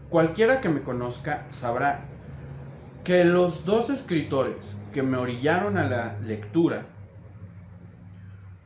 Cualquiera que me conozca sabrá que los dos escritores que me orillaron a la lectura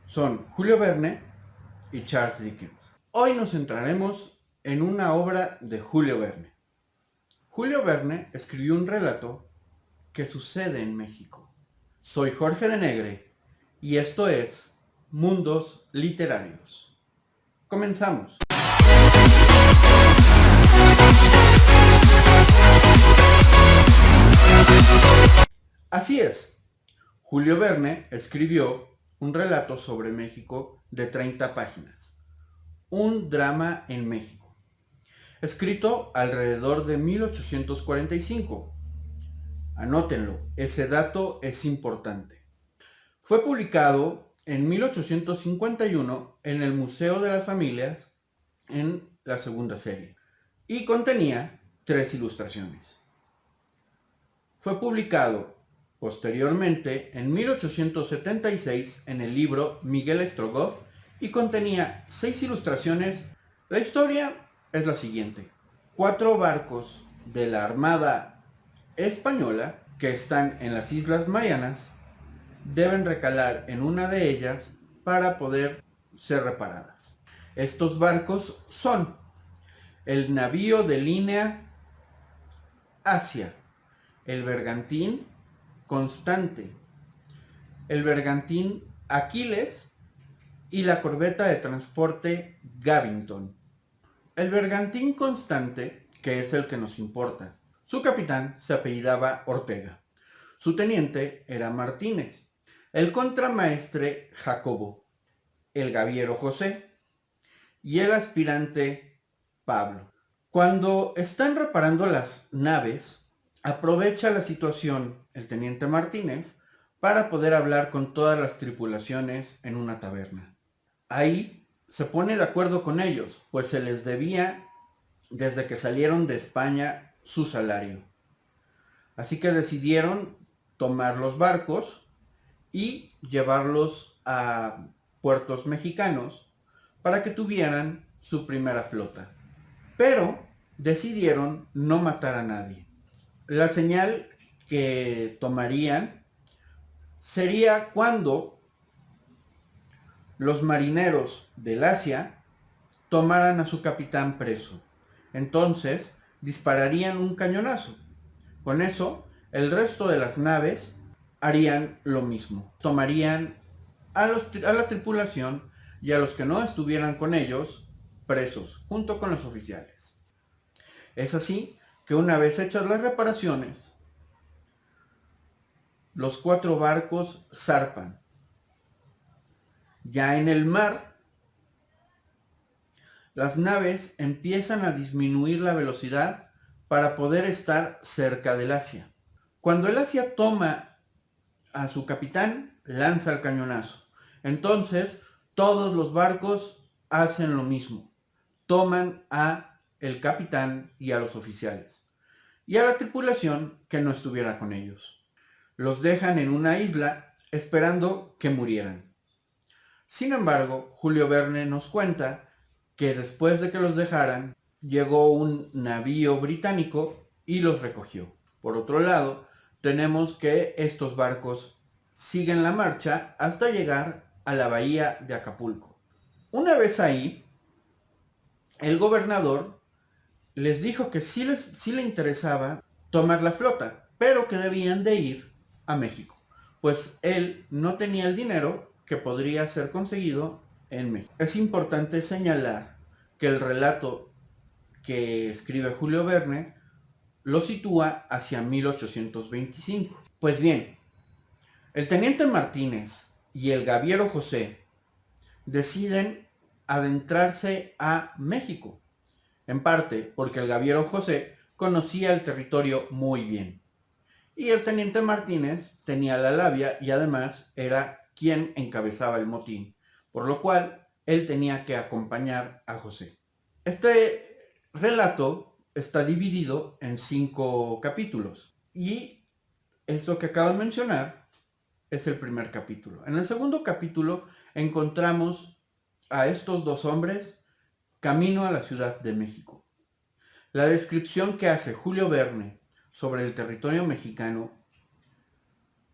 son Julio Verne y Charles Dickens. Hoy nos centraremos en una obra de Julio Verne. Julio Verne escribió un relato que sucede en México. Soy Jorge de Negre y esto es Mundos Literarios. Comenzamos. Así es, Julio Verne escribió un relato sobre México de 30 páginas, un drama en México, escrito alrededor de 1845. Anótenlo, ese dato es importante. Fue publicado en 1851 en el Museo de las Familias en la segunda serie y contenía 3 ilustraciones. Fue publicado posteriormente en 1876 en el libro Miguel Strogoff y contenía 6 ilustraciones. La historia es la siguiente. 4 barcos de la Armada Española que están en las Islas Marianas deben recalar en una de ellas para poder ser reparadas. Estos barcos son el navío de línea Asia, el bergantín Constante, el bergantín Aquiles y la corbeta de transporte Gavington. El bergantín Constante, que es el que nos importa, su capitán se apellidaba Ortega, su teniente era Martínez, el contramaestre Jacobo, el gaviero José y el aspirante Pablo. Cuando están reparando las naves, aprovecha la situación el teniente Martínez para poder hablar con todas las tripulaciones en una taberna. Ahí se pone de acuerdo con ellos, pues se les debía desde que salieron de España su salario. Así que decidieron tomar los barcos y llevarlos a puertos mexicanos para que tuvieran su primera flota. Pero decidieron no matar a nadie. La señal que tomarían sería cuando los marineros del Asia tomaran a su capitán preso. Entonces dispararían un cañonazo. Con eso, el resto de las naves harían lo mismo. Tomarían a la tripulación y a los que no estuvieran con ellos presos, junto con los oficiales. Es así que una vez hechas las reparaciones, los 4 barcos zarpan. Ya en el mar, las naves empiezan a disminuir la velocidad para poder estar cerca del Asia. Cuando el Asia toma a su capitán, lanza el cañonazo. Entonces, todos los barcos hacen lo mismo. Toman a el capitán y a los oficiales. Y a la tripulación que no estuviera con ellos. Los dejan en una isla esperando que murieran. Sin embargo, Julio Verne nos cuenta que después de que los dejaran, llegó un navío británico y los recogió. Por otro lado, tenemos que estos barcos siguen la marcha hasta llegar a la bahía de Acapulco. Una vez ahí, el gobernador les dijo que sí le interesaba tomar la flota, pero que debían de ir a México, pues él no tenía el dinero que podría ser conseguido en México. Es importante señalar que el relato que escribe Julio Verne lo sitúa hacia 1825. Pues bien, el teniente Martínez y el gaviero José deciden adentrarse a México, en parte porque el gaviero José conocía el territorio muy bien. Y el teniente Martínez tenía la labia y además era quien encabezaba el motín, por lo cual él tenía que acompañar a José. Este relato está dividido en 5 capítulos y esto que acabo de mencionar es el primer capítulo. En el segundo capítulo encontramos a estos 2 hombres camino a la Ciudad de México. La descripción que hace Julio Verne sobre el territorio mexicano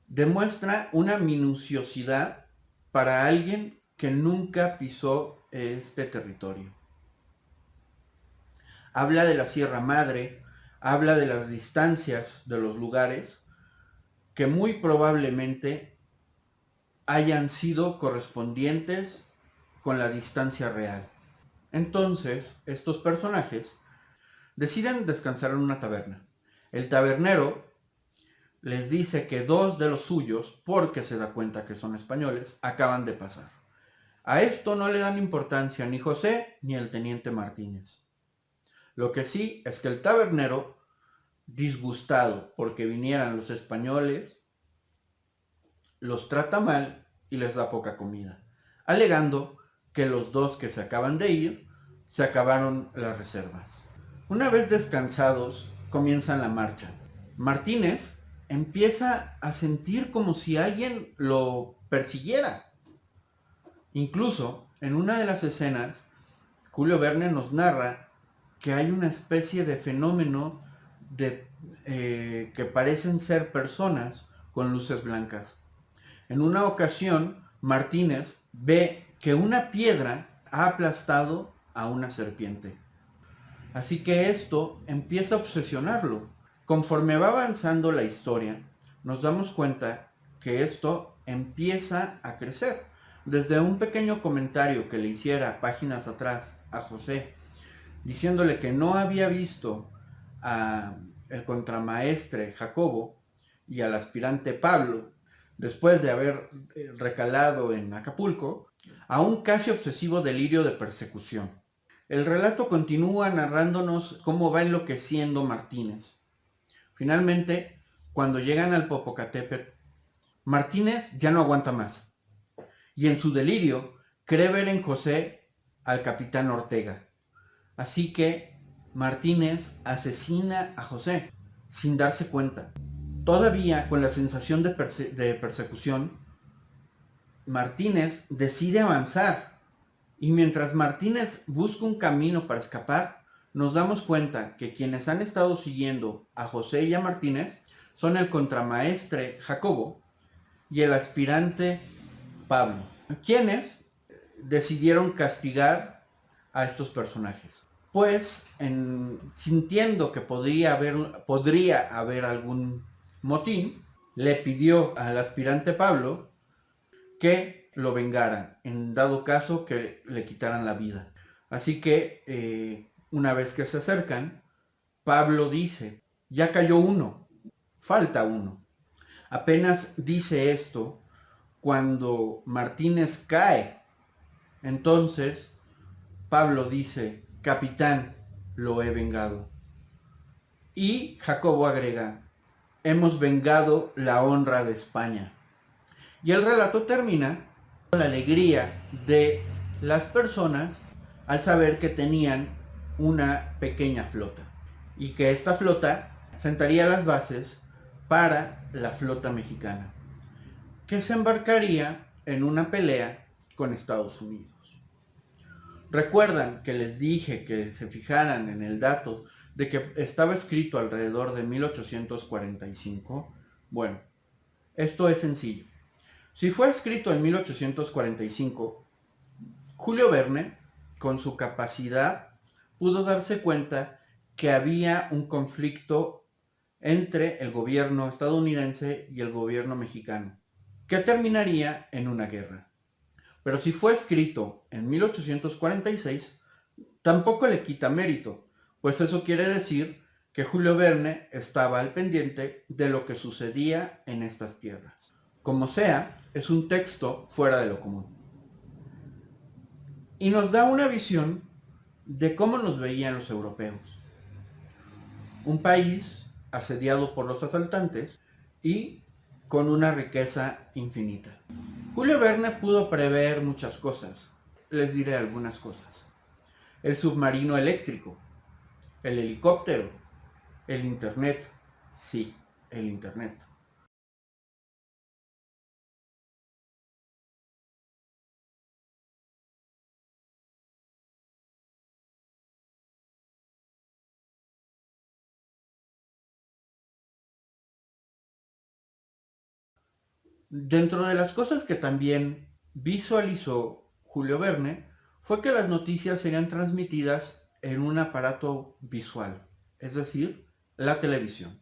demuestra una minuciosidad para alguien que nunca pisó este territorio. Habla de la Sierra Madre, habla de las distancias de los lugares que muy probablemente hayan sido correspondientes con la distancia real. Entonces, estos personajes deciden descansar en una taberna. El tabernero les dice que dos de los suyos, porque se da cuenta que son españoles, acaban de pasar. A esto no le dan importancia ni José ni el teniente Martínez. Lo que sí es que el tabernero, disgustado porque vinieran los españoles, los trata mal y les da poca comida, alegando que los dos que se acaban de ir se acabaron las reservas. Una vez descansados, comienzan la marcha. Martínez empieza a sentir como si alguien lo persiguiera. Incluso, en una de las escenas, Julio Verne nos narra que hay una especie de fenómeno que parecen ser personas con luces blancas. En una ocasión, Martínez ve que una piedra ha aplastado a una serpiente. Así que esto empieza a obsesionarlo. Conforme va avanzando la historia, nos damos cuenta que esto empieza a crecer. Desde un pequeño comentario que le hiciera páginas atrás a José, diciéndole que no había visto al contramaestre Jacobo y al aspirante Pablo, después de haber recalado en Acapulco, a un casi obsesivo delirio de persecución. El relato continúa narrándonos cómo va enloqueciendo Martínez. Finalmente, cuando llegan al Popocatépetl, Martínez ya no aguanta más, y en su delirio cree ver en José al capitán Ortega. Así que Martínez asesina a José sin darse cuenta. Todavía con la sensación de persecución, Martínez decide avanzar. Y mientras Martínez busca un camino para escapar, nos damos cuenta que quienes han estado siguiendo a José y a Martínez son el contramaestre Jacobo y el aspirante Pablo, quienes decidieron castigar a estos personajes. Pues, sintiendo que podría haber algún motín, le pidió al aspirante Pablo que lo vengaran, en dado caso que le quitaran la vida. Así que, una vez que se acercan, Pablo dice, ya cayó uno, falta uno. Apenas dice esto cuando Martínez cae. Entonces, Pablo dice, capitán, lo he vengado. Y Jacobo agrega, hemos vengado la honra de España. Y el relato termina con la alegría de las personas al saber que tenían una pequeña flota y que esta flota sentaría las bases para la flota mexicana, que se embarcaría en una pelea con Estados Unidos. Recuerdan que les dije que se fijaran en el dato de que estaba escrito alrededor de 1845. Bueno, esto es sencillo. Si fue escrito en 1845, Julio Verne, con su capacidad, pudo darse cuenta que había un conflicto entre el gobierno estadounidense y el gobierno mexicano, que terminaría en una guerra. Pero si fue escrito en 1846, tampoco le quita mérito, pues eso quiere decir que Julio Verne estaba al pendiente de lo que sucedía en estas tierras. Como sea, es un texto fuera de lo común. Y nos da una visión de cómo nos veían los europeos. Un país asediado por los asaltantes y con una riqueza infinita. Julio Verne pudo prever muchas cosas. Les diré algunas cosas. El submarino eléctrico, el helicóptero, el internet. Sí, el internet. Dentro de las cosas que también visualizó Julio Verne fue que las noticias serían transmitidas en un aparato visual, es decir, la televisión.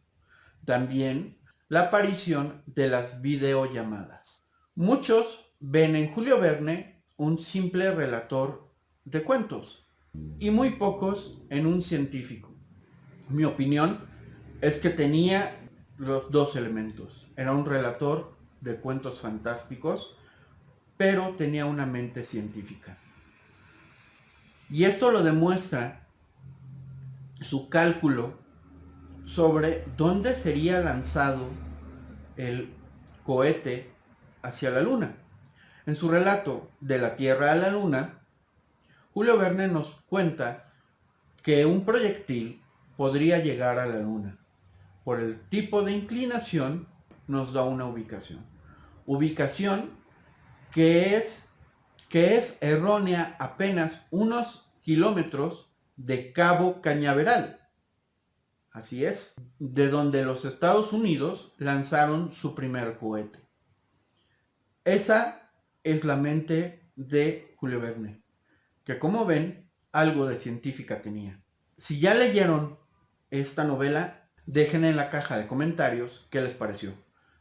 También la aparición de las videollamadas. Muchos ven en Julio Verne un simple relator de cuentos y muy pocos en un científico. Mi opinión es que tenía los dos elementos. Era un relator de cuentos fantásticos, pero tenía una mente científica. Y esto lo demuestra su cálculo sobre dónde sería lanzado el cohete hacia la Luna. En su relato De la Tierra a la Luna, Julio Verne nos cuenta que un proyectil podría llegar a la Luna. Por el tipo de inclinación nos da una ubicación. Ubicación que es errónea apenas unos kilómetros de Cabo Cañaveral. Así es, de donde los Estados Unidos lanzaron su primer cohete. Esa es la mente de Julio Verne, que como ven, algo de científica tenía. Si ya leyeron esta novela, dejen en la caja de comentarios qué les pareció.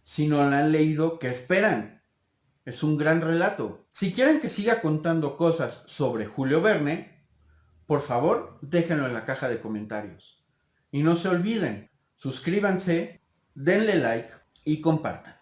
Si no la han leído, ¿qué esperan? Es un gran relato. Si quieren que siga contando cosas sobre Julio Verne, por favor, déjenlo en la caja de comentarios. Y no se olviden, suscríbanse, denle like y compartan.